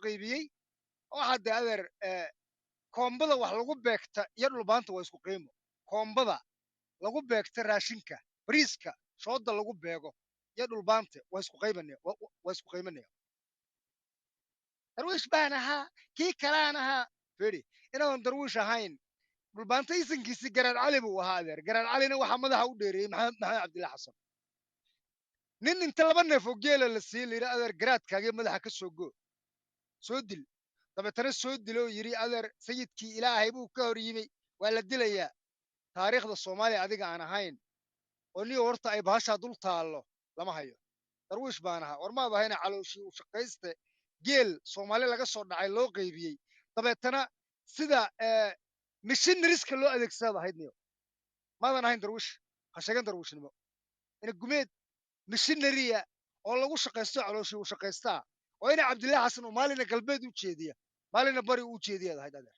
qaybiyey oo hadda adeer koombada wax lagu beegta iyo dhulbaanta waa isku qiimo koombada lagu beegta raashinka bariiska shooda lagu beego iyo dhulbaanta waa isku qiimanaya darwiish baan ahaa kii kalaan ahaa feri inaadan darwiish ahayn dhulbaanta isankiisii garaad cali buu ahaa adeer garaad calina waxaa madaxa u dheereeyey maxamed cabdilla xasan nin inta 2 neef oo geela la siiyey la yidhi adeer garaadkaagii madaxa ka soo goo soo dil dabeetana soo diloo yidhi adeer sayidkii ilaahay buu ka hor yimi waa la dilayaa taariikhda soomaaliya adiga aan ahayn oo niyo horta ay bahashaa dul taallo lama hayo darwiish baan ahaa war maad ahayna calooshii u shaqayste geel soomaali laga soo dhacay loo qaybiyey dabeetana sida mishinariska loo adeegsada ahayd niyo maadan ahayn darwiish ha sheegan darwiishnimo ina gumeed mishinariya oo lagu shaqaysto calooshii u shaqaystaa oo ina cabdillaahi xasan oo maalina galbeed u jeediya maalina bari u jeediyaad ahayd adeer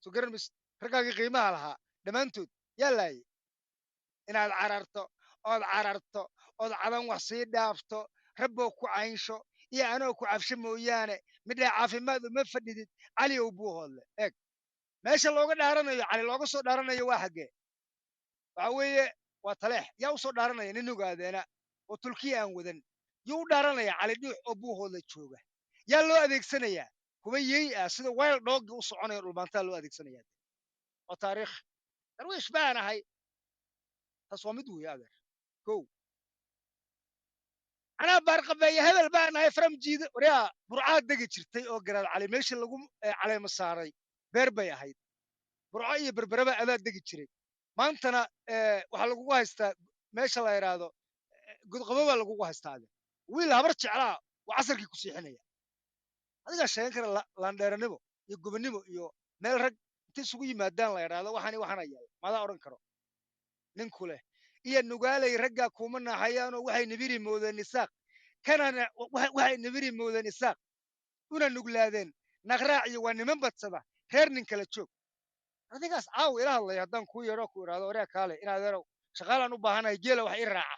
soo garan mis raggaagii qiimaha lahaa dhammaantood yaa laayay inaad cararto ood cadan wax sii dhaafto rabboo ku caynsho iyo anoo ku cabsho mooyaane midhaa caafimaad uma fadhidid cali ow buu hoodle eeg meesha looga dhaaranayo cali looga soo dhaaranayo waa xaggee waxa weeye waa taleex yaa u soo dhaaranaya nin ogaadeena oo tulkiya aan wadan yuu u dhaaranaya cali dhuux oo buu hoodle jooga yaa loo adeegsanayaa kuwa yey ah sida wild doggi u soconaya dhulbaantaa loo adeegsanayaa oo taariikh darwiish baan ahay taas waa mid weeye adeer kow anaa baarqabeeye hebel baan ahay faram jiida waryaa burcaad degi jirtay oo garaad cali meeshii lagu caleema saaray beer bay ahayd burco iyo berbereba adaa degi jiray maantana waxaa lagugu haystaa meesha la yidhaahdo godqabo baa lagugu haystaa adeer wiil habar jeclaa waa casarkii ku siixinaya adigaa sheegan kara laandheeranimo iyo gobonnimo iyo meel rag intay isugu yimaadaan la yidhaahdo waxana yaal maadaa odhan karo ninku leh iyo nugaalay raggaa kuma naaxayaanoo waxay nibiri moodeen isaaq kanana waxay nibiri moodeen isaaq una nuglaadeen naqraac iyo waa niman badsada reer nin kala joog adigaas caawa ila hadlaya haddaan kuu yeedho ku idhaahdo waryaa kaale inaad erow shaqaalaan u baahanahay geela wax ii raaca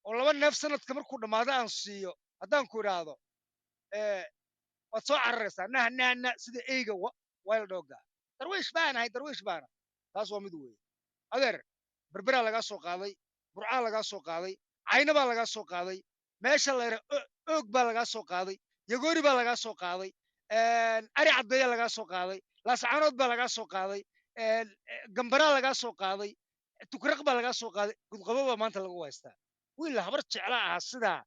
oo 2 neef sanadka markuu dhammaado aan siiyo haddaan ku idhaahdo waad soo cararaysaa nah sida eyga wild dogga darwiish baan ahay darwiish baana taas waa mid weeye adeer berberaa lagaa soo qaaday burcaa lagaa soo qaaday cayna baa lagaa soo qaaday meesha layra oog baa lagaa soo qaaday yagoori baa lagaa soo qaaday ari caddeeya lagaa soo qaaday laascaanood baa lagaa soo qaaday gambaraa lagaa soo qaaday tukraq baa lagaa soo qaaday gudqabo baa maanta lagu haystaa wiil habar jecla ahaa sidaa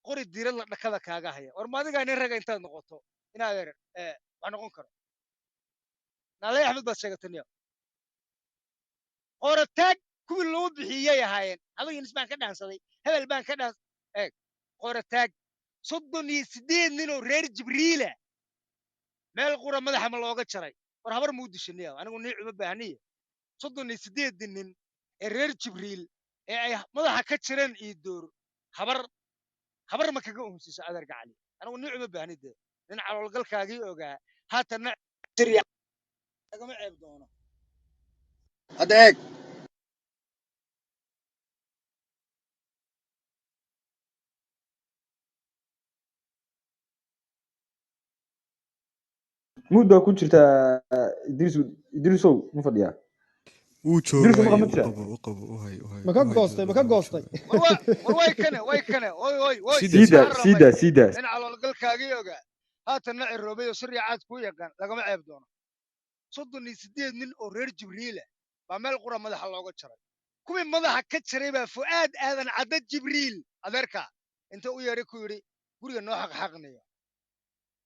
qori diirad la dhakada kaaga haya war ma adigaa nin raga intaad noqoto inaad erer wax noqon karo naalay axmed baad sheegatay niyo qorataag kuwii loo bixiyey ahaayeen habagii baan ka dhaansaday hebel baan ka dhaans eeg qorataag 38 nin oo reer jibriila meel qura madaxa ma looga jaray war habar muu dishaniya anigu niic uma baahniye 38 nin ee reer jibriil ee ay madaxa ka jireen ii door habar ma kaga umsiisa adeerga cali anigu niic uma baahnide nin caloolgalkaagii ogaa haatana lagama ceeb doono hadda eeg مود baa ku jirta idrisow ma fadhiyaa wuu joogay u qabo ma ka goostay war way kane oy sida nin caloolgalkaagii ogaa haatana ciroobay oo sirri caad ku yaqaan lagama ceeb doono 38 nin oo reer jibriila baa meel qura madaxa looga jaray kuwii madaxa ka jaray baa fu'aad aadan cadda jibriil adeerka inta u yeedhay ku yidhi guriga noo xaqxaqnayo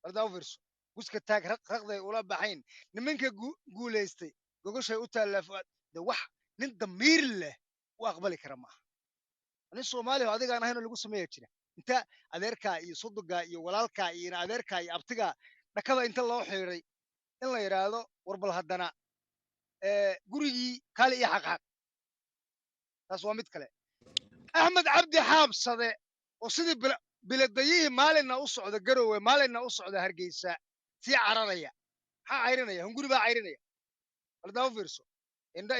wardaa u fiirso guska taag raqday ula baxayn nimanka guulaystay gogoshay u taallaa fu'aad de wax nin damiir leh u aqbali kara maaha nin soomaaliya oo adigaan ahaynoo lagu sameeya jira inta adeerkaa iyo sodogaa iyo walaalkaa iyo adeerkaa iyo abtigaa dhakada inta loo xiiray in la yidhaahdo warbal haddana gurigii kaali iyo xaqxaq taas waa mid kale axmed cabdi xaabsade oo sidii biladayihii maalinna u socda garowe maalinna u socda hargeysa sii cararaya maxaa cayrinaya hunguri baa cayrinaya baldaa u fiirso indho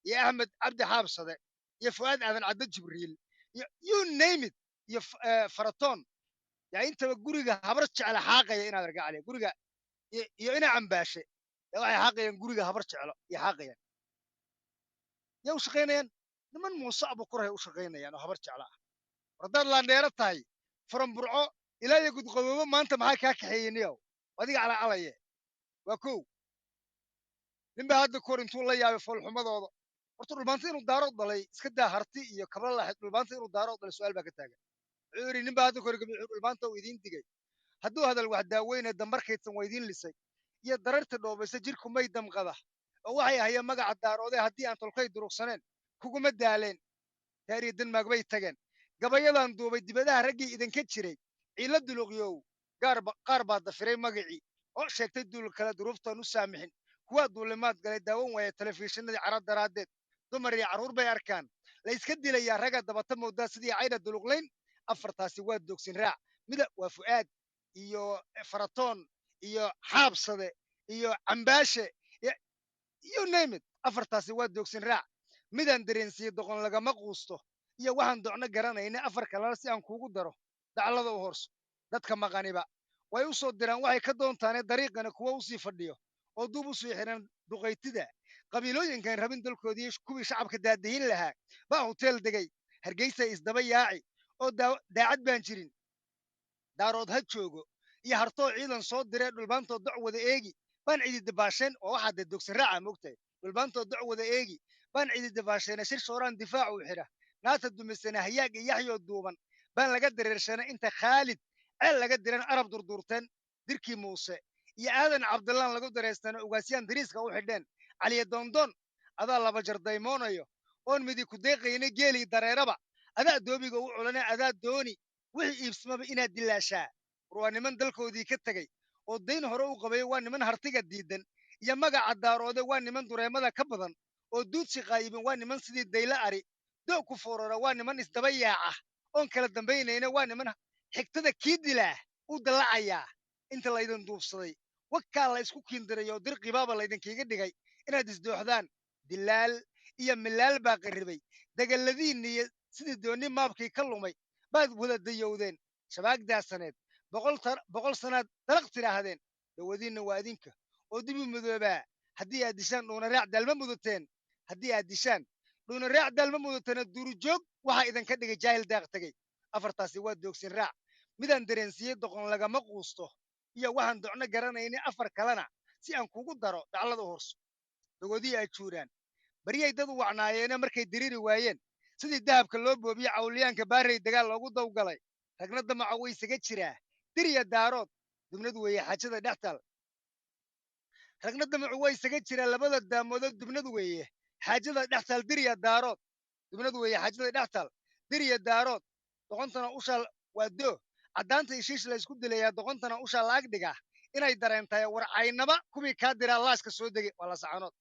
iyo axmed cabdi xaabsade iyo fu'aad aadan caddo jibriil iyo you name it iyo faratoon yaa intaba guriga habar jecel xaaqaya inaad arga cali guriga iyo ina cambaashe yaa waxay xaaqayaan guriga habar jecelo iyo xaaqayaan yaa u shaqaynayaan niman muuse abukuray u shaqaynayaan oo habar jecla ah war haddaad laandheero tahay furan burco ilaa iyo gudqaboobo maanta maxaa kaa kaxeeyeniyow adiga calacalaye waa kow ninba hadda kor intuu la yaabay foolxumadooda horta dhulbaanta inuu daarood dhalay iska daa harti iyo kabla lahayd dhulbaanta inuu daarood dhalay su'aal baa ka taagan wuxuu yidhi ninba hadda kor gabi dhulbaanta uu idiin digay hadduu hadal wax daaweyne dambarkaydsan waa idiin lisay iyo dararta dhoobaysa jirku may damqada oo waxay ahayeen magaca daaroode haddii aan tolkay durugsaneen kuguma daaleen taariikh denmark bay tageen gabayadan duubay dibadaha raggii idinka jiray ciila duluqyow qaar baa dafiray magacii oo sheegtay duul kale duruuftaan u saamixin kuwaa duulimaad galay daawan waaya telefishinadii carab daraaddeed dumar iyo carruur bay arkaan la iska dilayaa ragga dabata moodaa sidii cayda duluqlayn afartaasi waa doogsin raac mida waa fu'aad iyo faratoon iyo xaabsade iyo cambaashe you name it afartaasi waa doogsin raac midaan dareensiye doqon lagama quusto iyo waxaan docno garanayna afar kalena si aan kuugu daro daclada u horso dadka maqaniba way u soo diraan waxay ka doontaane dariiqana kuwa u sii fadhiyo oo duub u sii xiran duqaytida qabiilooyinkan rabin dalkoodii kuwii shacabka daadahin lahaa baa hoteel degay hargeysa isdaba yaaci oo daacad baan jirin daarood ha joogo iyo hartoo ciidan soo diree dhulbaantoo doc wada eegi baan cidi dabaasheen oo waxaa dee dogsin raaca moogtahay dhulbaantoo doc wada eegi baan cidi dabaasheena shir shooraan difaac u xidha naata dumisana hayaag iyo yaxyoo duuban baan laga dareershana inta khaalid ceel laga diran arab durduurteen dirkii muuse iyo aadan cabdillaan lagu dareystana ugaasyaan dariiska u xidheen caliya doondoon adaa laba jar daymoonayo oon midi ku deeqayna geelii dareeraba adaa doobiga u culana adaa dooni wixii iibsamaba inaad dilaashaa war waa niman dalkoodii ka tegey oo dayn hore u qabayo waa niman hartiga diidan iyo magaca daaroode waa niman dureemada ka badan oo duudsi qaayibin waa niman sidii daylo ari doog ku foorara waa niman isdaba yaaca oon kala dambaynayna waa niman xigtada kii dilaah u dallacayaa inta laydin duubsaday wakaa la isku kiindirayo dirqibaaba laydinkiiga dhigay inaad isdooxdaan dilaal iyo milaal baa qarribay dagalladiinna iyo sidii doonni maabkii ka lumay baad wada dayowdeen shabaagdaasaneed boqol sanaad dalaq tidhaahdeen dawadiinna waa idinka oo dibu midoobaa haddii aad dishaan dhuunaraac daalma mudateen haddii aad dishaan dhuunaraac daalma mudateena durujoog waxaa idinka dhigay jaahil daaq tegey afartaasi waa doogsin raac midaan dareensiiyey doqon lagama quusto iyo waxaan docno garanayna afar kalena si aan kugu daro daclada horso dogodii ay juuraan baryay dad u wacnaayeene markay diriiri waayeen sidii dahabka loo boobiye cawliyaanka baarey dagaal loogu dawgalay ragna damaca way isaga jiraa diriya daarood dubnad weeye xaajada dhextal ragna damacu way isaga jiraa labada daamoodod dubnad weeye xaajada dhextal diriya daarood dubnad weeye xaajada dhextal diriya daarood doqontana ushaa waa doo caddaanta ishiish la isku dilayaa doqontana ushaa laag dhigaa inay dareentahay warcaynaba kuwii kaa diraa laaska soo degay waa la saxanood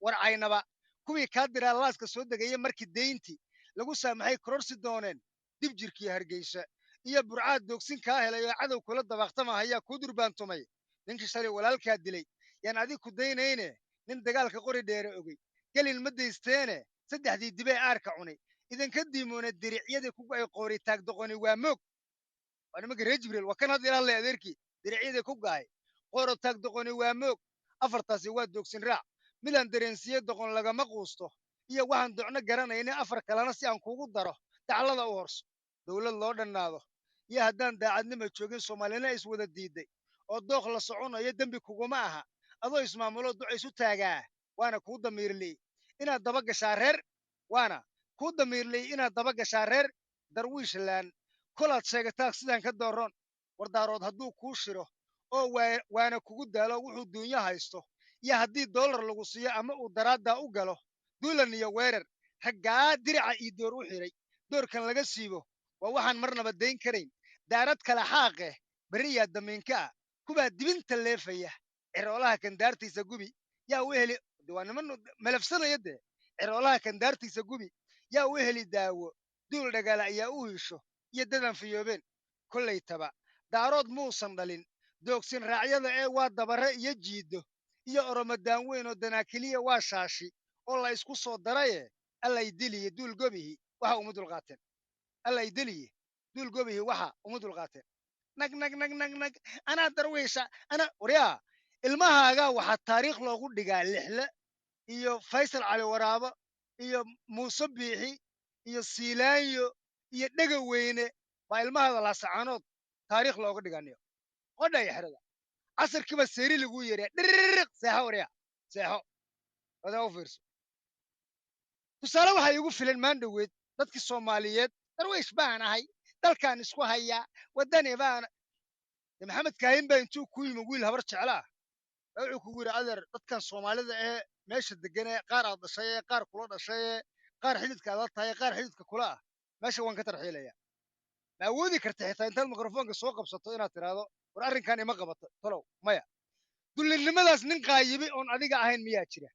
warcaynaba kuwii kaa diraa laaska soo degaya markii deyntii lagu saamaxay kororsi dooneen dib jirkii hargeysa iyo burcaad doogsin kaa helay oo cadow kula dabaaqtama ayaa kuu durbaantumay ninkii shalay walaalkaa dilay yaan adig ku daynayne nin dagaalka qori dheere ogey gelin ma daysteene saddexdii dibee aarka cunay idinka diimoona diricyadii kugu ay qoori taag doqoni waa moog waa nimanka reer jibriil waa kan hadda ilaa leh adeerkii diricyadii ku gaay qooro taag doqoni waa moog afartaasi waa doogsin raac midaan dareensiiyey doqon lagama quusto iyo waxaan docno garanayna afar kalena si aan kugu daro daclada u horso dowlad loo dhannaado iyo haddaan daacadnima joogin soomaalina iswada diiday oo dooq la soconayo dembi kuguma aha adoo ismaamuloo duca isu taagaa waana kuu damiirley inaad daba gashaa reer waana kuu damiirley inaad daba gashaa reer darwiishland kolaad sheegataa sidaan ka dooron wardaarood hadduu kuu shiro oo waana kugu daalo wuxuu duunyo haysto iyo haddii dollar lagu siiyo ama uu daraaddaa u galo duulan iyo weerar raggaa dirica ii door u xidhay doorkan laga siibo waa waxaan marnaba dayn karayn daarad kale xaaqeh beriyaa damiinka ah kubaa dibinta leefaya ciroolaha kandaartiisa gubi yaa u heli waa niman malafsanaya dee ciroolaha kandaartiisa gubi yaa u heli daawo duul dhagaala ayaa u hiisho iyo dadan fiyoobeen kollaytaba daarood muusan dhalin doogsin raacyada ee waa dabare iyo jiiddo iyo oromadaan weyn oo danaakiliya waa shaashi oo la isku soo daraye allay diliye duul gobihi waxa uma dulqaateen allay diliye duul gobihi waxa uma dulqaateen nag nag nag nag nag anaa darwiisha ana waryaa ilmahaaga waxaa taariikh loogu dhigaa lixle iyo faysal cali waraabo iyo muuse biixi iyo siilaanyo iyo dhega weyne baa ilmahaada laasacaanood taariikh looga dhiganiyo qodhaya xerada casarkiiba seeri lagu yeeriya dhiriq seexo waryaa seexo wadaa u fiirso tusaale waxaa iigu filan maandhoweed dadkii soomaaliyeed darwiish baan ahay dalkaan isku hayaa waddani baan maxamed kaahin baa intuu ku yimi wiil habar jeclaa baa wuxuu kugu yidhi adeer dadkan soomaalida ee meesha degan ee qaar aad dhashay ee qaar kula dhashay ee qaar xididka aad la tahay ee qaar xididka kula ah meesha waan ka tarxiilaya ma awoodi karta xitaa intaad mikrofoonka soo qabsato inaad tidhaahdo war arrinkan ima qabato talow maya dullinimadaas nin qaayibi oon adiga ahayn miyaa jira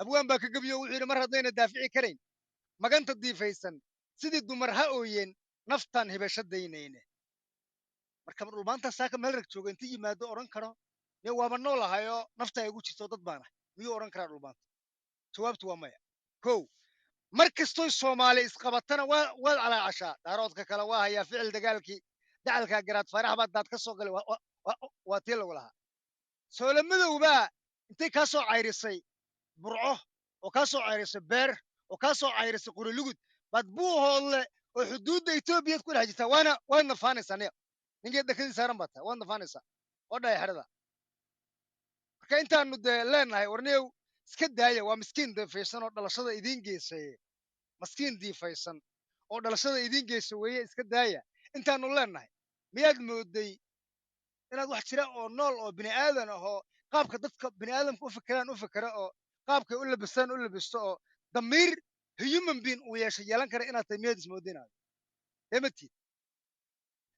abwaan baa ka gebiyo wuxuu yidhi mar haddayna daafici karayn maganta diifaysan sidii dumar ha ooyeen naftaan hibasho daynayne marka dhulmaanta saaka meel rag jooga inta yimaado odhan karo ne waaba noolahayoo nafta ay ugu jirto dad baanahay miyuu odhan karaa dhulmaanta jawaabtu waa maya kow mar kastoy soomaali isqabatana waad calaacashaa daaroodka kale waa hayaa ficil dagaalkii dacalkaa garaad faarax baa daad ka soo galay waa tii lagu lahaa soole madowbaa intay kaa soo cayrisay burco oo kaa soo cayrisay beer oo kaa soo cayrisay qurilugud baad buuhoodle oo xuduudda etoobiyaad ku dhex jirtaa waad nafaanaysaa niya ninkeed dakadii saaran baa tahay waad nafaanaysaa oo dhaya xerada marka intaanu dee leenahay warniyow iska daaya waa miskiin diifaysan oo dhalashada idiin geysay maskiin diifaysan oo dhalashada idiin geysa weeye iska daaya intaanu leenahay miyaad mooday inaad wax jira oo nool oo bini aadan ahoo qaabka dadka bini aadamka u fikiraan u fikira oo qaabkay u labistaan u labisto oo damiir human being uu yeelan kara inaad tahay miyaad ismoodinaado dematid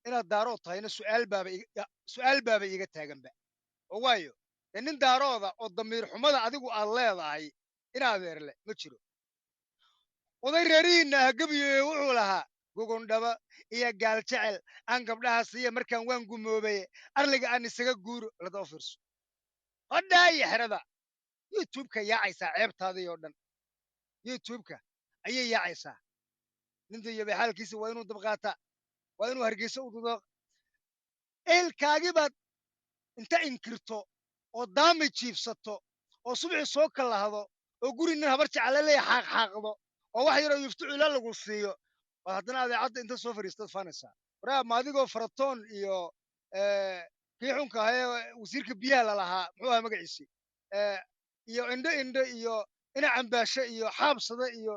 inaad daarood tahayna su'aal baaba iiga taaganba oo waayo dee nin daarooda oo damiir xumada adigu aad leedahay inadeerle ma jiro oday reerihiinna ah gebiyo wuxuu lahaa gugundhaba iyo gaal jecel aan gabdhaha siiya markaan waan gumoobaye arliga aan isaga guuro lada u fiirso hodhaayo xerada youtubeka yaacaysaa ceebtaadii oo dhan youtubeka ayay yaacaysaa ninta iyo xaalkiisa waa inuu dabqaataa waa inuu hargeysa u dudo ehelkaagii baad inta inkirto oo daami jiibsato oo subxii soo kalahdo oo guri nin habar jecla leeya xaaqxaaqdo oo wax yaroo yuftucila lagu siiyo baad haddana adeecadda inta soo fadhiistad faanaysaa waraa ma adigoo faratoon iyo kii xunka ahee wasiirka biyaha lalahaa muxuu ahaa magaciisii iyo indho iyo ina cambaashe iyo xaabsada iyo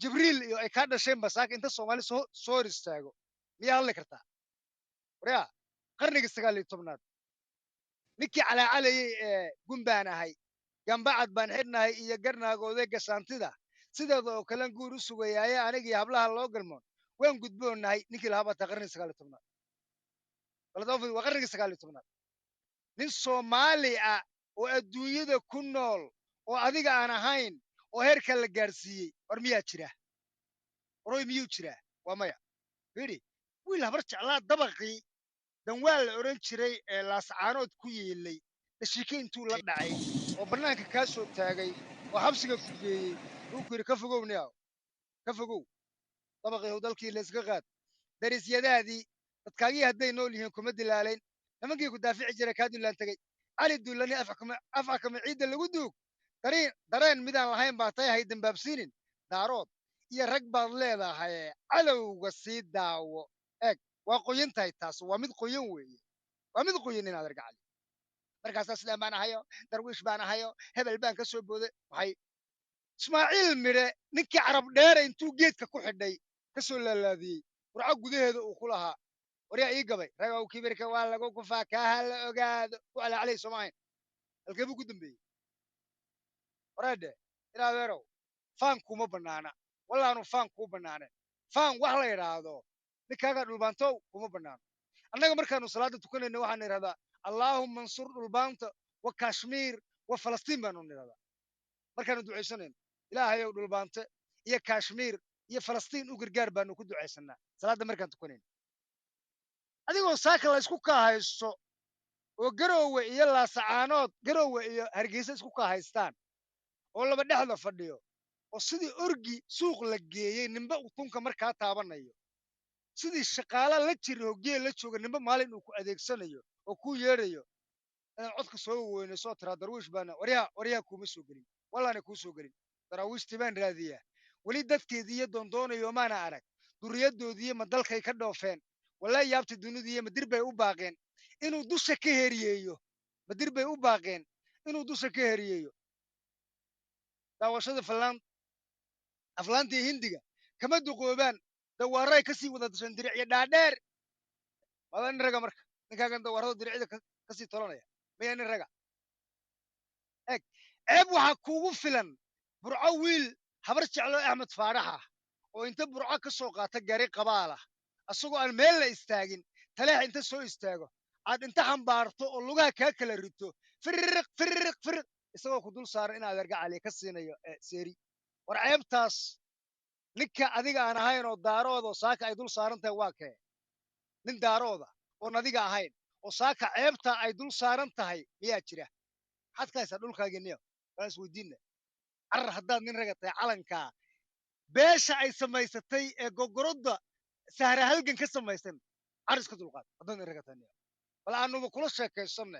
jibriil iyo ay kaa dhasheen basaaka inta soomaali soo hor istaago miyaa hadli kartaa waryaa qarnigii 19aad ninkii calaacalayey ee gumbaan ahay gambacad baan xidhnahay iyo garnaagoodee gasaantida sideeda oo kalen guur u sugayaaye anigii hablaha loo galmoon waan gudboonahay ninkii lahaa baataa qarnigii 19aad waa qarnigii 19aad nin soomaali ah oo adduunyada ku nool oo adiga aan ahayn oo heerka la gaarsiiyey war miyaa jira waroy miyuu jiraa waa maya fiiri wiil habar jeclaa dabaqii danwaa la odhan jiray ee laasacaanood ku yeelay dhashiike intuu la dhacay oo bannaanka kaa soo taagay oo xabsiga ku geeyey wuu ku yidhi ka fogow niyaw ka fogow dabaqii how dalkii layska qaad darisyadaadii dadkaagii hadday nool yihiin kuma dilaalayn nimankii ku daafici jiray kaa dullaan tegey cali dullani afxakama ciidda lagu duug dareen midaan lahayn baa tay hay dambaabsiinin daarood iyo rag baad leedahay cadowga sii daawo eeg waa qoyan tahay taas waa mid qoyan weeye waa mid qoyan inaad argacali markaasaa islaam baan ahayo darwiish baan ahayo hebel baan ka soo booday waxay ismaaciil midhe ninkii carab dheere intuu geedka ku xidhay ka soo laalaadiyey burco gudaheeda uu ku lahaa waryaa ii gabay ragow kibirka waa lagu kufaa kaaha la ogaado ku calacalay sooma ahayn halkee buu ku dambeeyey wareedhe inadeerow faan kuma bannaana wallaanu faan kuu bannaaneen faan wax la yidhaahdo ninkaagaa dhulbaantow kuma bannaano annaga markaanu salaadda tukanayna waxaanu idhahdaa allaahumma ansur dhulbaanta wa kashmiir wa falastiin baanu nidhahdaa markaanu ducaysanayno ilaahayow dhulbaante iyo kashmiir iyo falastiin u gargaar baanu ku ducaysannaa salaadda markaan tukanayno adigoo saaka la isku kaahaysto oo garoowe iyo laasacaanood garoowe iyo hargeysa isku kaahaystaan oo laba dhexda fadhiyo oo sidii orgi suuq la geeyey ninba utunka markaa taabanayo sidii shaqaala la jira oo geel la jooga ninba maalin uu ku adeegsanayo oo ku yeedhayo inaad codka soo weynayso tiraa darwiish baana waryaa kuma soo gelin wallaana kuu soo gelin daraawiishtii baan raadiyaa weli dadkeediiyo doondoonayo maana arag duriyadoodiiyo ma dalkay ka dhoofeen wallahi yaabta dunidiiyo madir bay u baaqeen inuu dusha ka heriyeeyo madir bay u baaqeen inuu dusha ka heriyeeyo daawashada aflaantii hindiga kama duqoobaan dawaaray kasii wada dashan diricyo dhaadheer wada nin raga marka ninkaagan dawaarada diricyada kasii tolanaya maya nin raga eeg ceeb waxaa kuugu filan burco wiil habar jeclo axmed faarax ah oo inta burco ka soo qaata gari qabaal ah asagoo aan meel la istaagin taleex inta soo istaago aad inta xambaarto oo lugaha kaa kala rito firiq isagoo ku dul saaran in adeerga cali ka siinayo seeri war ceebtaas ninka adiga aan ahayn oo daarooda oo saaka ay dul saaran tahay waa kee nin daarooda oon adiga ahayn oo saaka ceebtaa ay dul saaran tahay miyaa jira maxaad ka haysaa dhulkaaginiyo waan isweydiinna carar haddaad nin raga tahay calankaa beesha ay samaysatay ee gogorodda sahra halgan ka samaysan car iska dulqaad haddaad nin raga tahay niyo bal aanuba kula sheekaysanna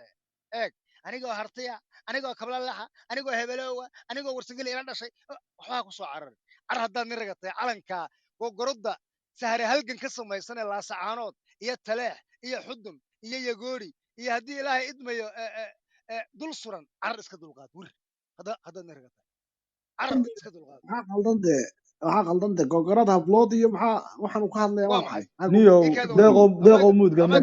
eeg anigoo hartaya anigoo kablalaxa anigoo hebelowa anigoo warsangeli ila dhashay waxbaa ku soo cararay car haddaad nin raga tahay calankaa gogorodda sahra halgan ka samaysan ee laasacaanood iyo taleex iyo xudun iyo yagoori iyo haddii ilaahay idmayo dul suran carar iska dulqaad wir haddaad nin raga tahay carar iska dulqaad waxaa qaldan de gogorada hablood iyo maxaa waxaan uu ka hadlaya waa maxay niyo deeqo muudgal ma